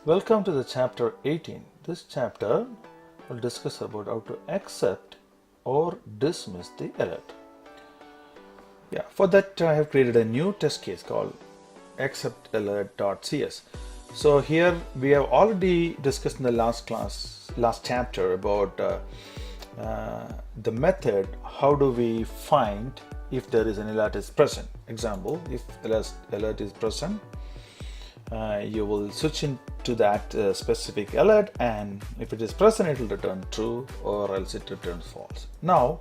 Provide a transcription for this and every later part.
Welcome to the chapter 18. This chapter will discuss about how to accept or dismiss the alert. For that I have created a new test case called acceptAlert.cs. So here we have already discussed in the last chapter about the method. How do we find if there is an alert is present? Example, if alert is present, you will switch into that specific alert, and if it is present it will return true or else it returns false. Now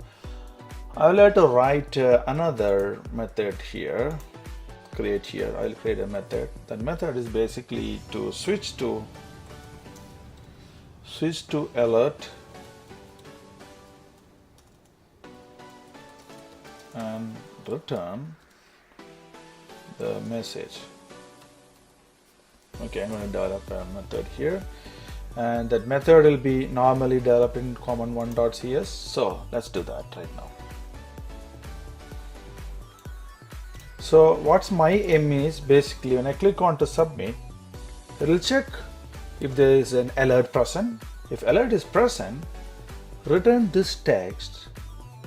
I will have to write another method here. I'll create a method. That method is basically to switch to alert and return the message. Okay, I'm going to develop a method here, and that method will be normally developed in common1.cs. So let's do that right now. So what's my aim is basically when I click on to submit, it will check if there is an alert present. If alert is present, return this text.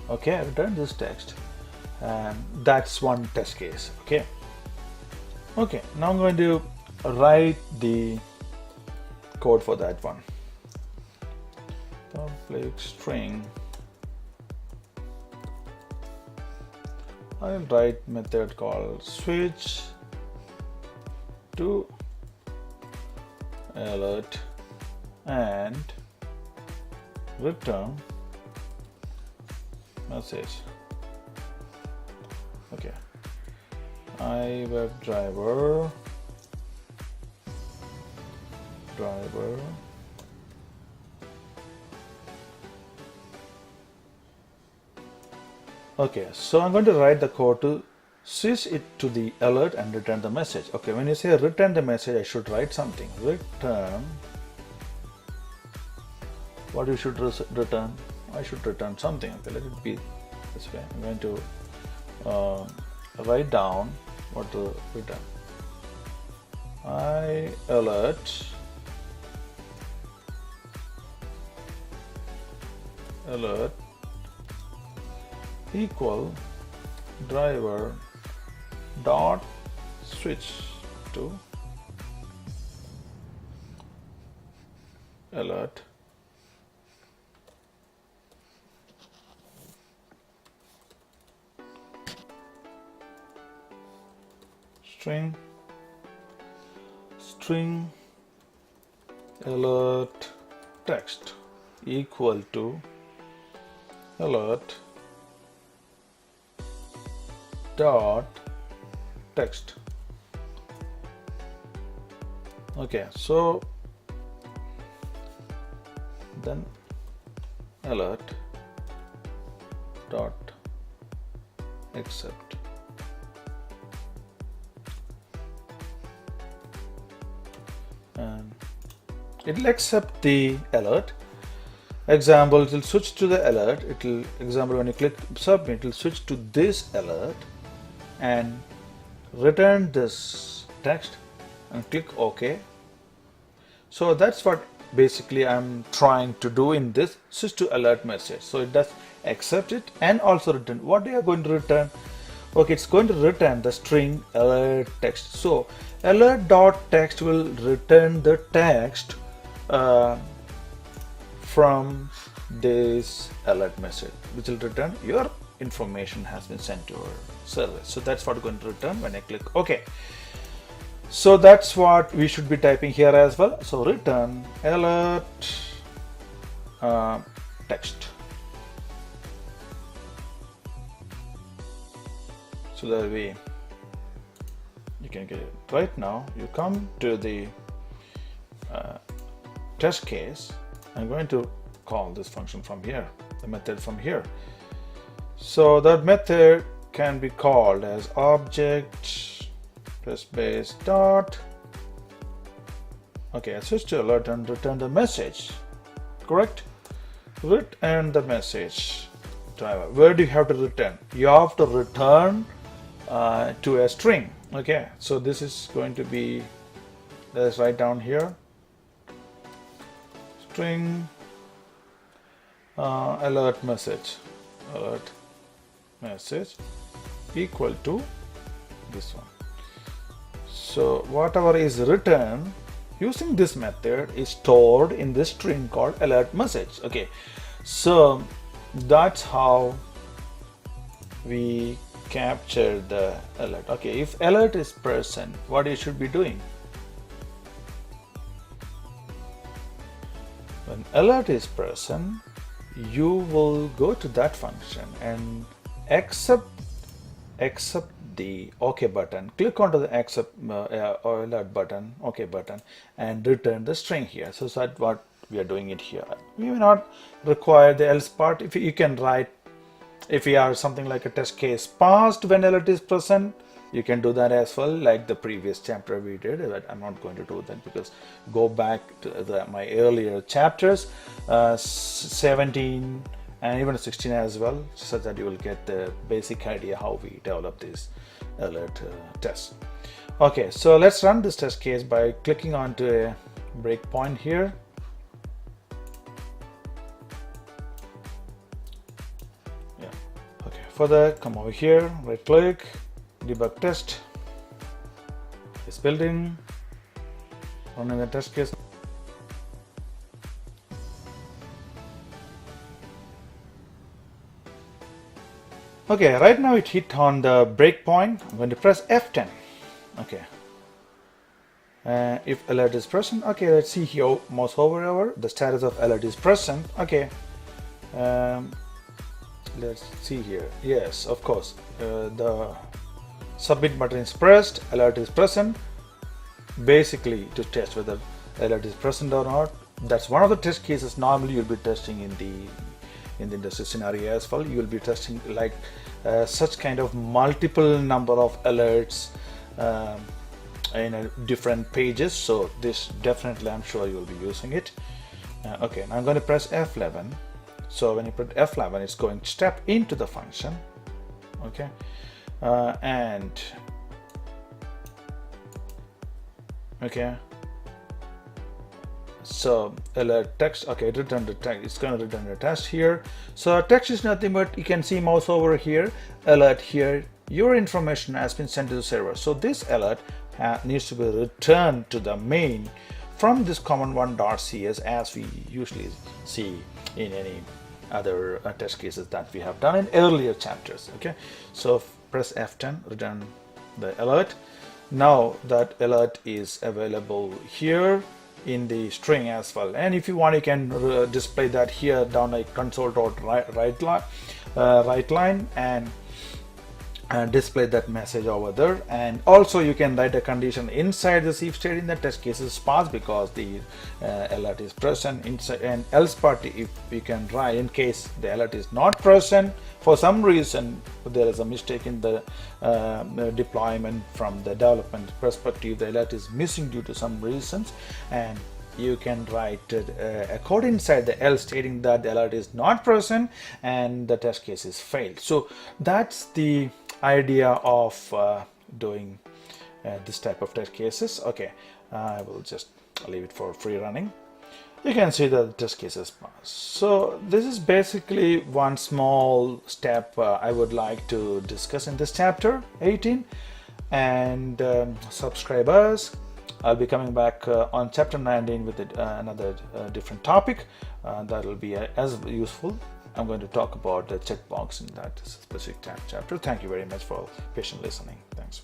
Okay, return this text, and that's one test case. Okay, now I'm going to write the code for that one. Public string. I'll write method called switch to alert and return message. Okay, iWebDriver Okay, so I'm going to write the code to switch it to the alert and return the message. Okay, when you say return the message, I should write something. Return. What you should return? I should return something. Okay, let it be this way. I'm going to write down what to return. alert equal driver dot switch to alert string alert text equal to alert dot text. Okay, so then alert dot accept. And it will accept the alert. Example, it will switch to the alert. Example, when you click submit, it will switch to this alert and return this text and click OK. So that's what basically I'm trying to do in this switch to alert message. So it does accept it and also return. What are you going to return? Okay, it's going to return the string alert text. So alert dot text will return the text from this alert message, which will return your information has been sent to our service. So that's what I'm going to return when I click OK. So that's what we should be typing here as well. So return alert text. So that way you can get it. Right now you come to the test case. I'm going to call this function from here, the method from here. So that method can be called as object press base dot. Okay, I switch to alert and return the message. Correct? Return the message driver. Where do you have to return? You have to return to a string. Okay, so this is going to be, let's write down here string alert message equal to this one. So whatever is written using this method is stored in this string called alert message. Okay, so that's how we capture the alert. Okay, if alert is present, what you should be doing? When alert is present, you will go to that function and accept the OK button, click onto the accept or alert button, OK button, and return the string here. So that's what we are doing it here. We may not require the else part. If you can write, if you are something like a test case passed when alert is present, you can do that as well, like the previous chapter we did. But I'm not going to do that because go back to my earlier chapters, 17 and even 16 as well, so that you will get the basic idea how we develop this alert test. Okay, so let's run this test case by clicking onto a breakpoint here. Yeah. Okay, for that, come over here, right click, debug test. It's building, running the test case. Okay, right now it hit on the breakpoint. I'm going to press F10. Okay. If alert is present, okay, let's see here, mouse over, the status of alert is present. Okay. Let's see here. Yes, of course. The submit button is pressed, alert is present. Basically, to test whether alert is present or not. That's one of the test cases normally you'll be testing in the industry scenario as well. You will be testing like such kind of multiple number of alerts in different pages. So this definitely, I'm sure you will be using it. Okay, now I'm going to press F11. So when you put F11, it's going to step into the function. Okay, and okay. So alert text, okay, return the text. It's going to return the text here. So text is nothing but you can see mouse over here, alert here. Your information has been sent to the server. So this alert needs to be returned to the main from this command one.cs, as we usually see in any other test cases that we have done in earlier chapters. Okay, so press F10, return the alert. Now that alert is available here in the string as well, and if you want, you can display that here down like console.write line and display that message over there. And also you can write a condition inside the if stating that test case is passed because the alert is present. Inside and else part, if you can write in case the alert is not present for some reason, there is a mistake in the deployment from the development perspective, the alert is missing due to some reasons, and you can write a code inside the else stating that the alert is not present and the test case is failed. So that's the idea of doing this type of test cases. Okay, I will just leave it for free running. You can see that the test cases pass. So this is basically one small step I would like to discuss in this chapter 18. And subscribers, I'll be coming back on chapter 19 with another different topic that will be as useful. I'm going to talk about the checkbox in that specific chapter. Thank you very much for patient listening. Thanks.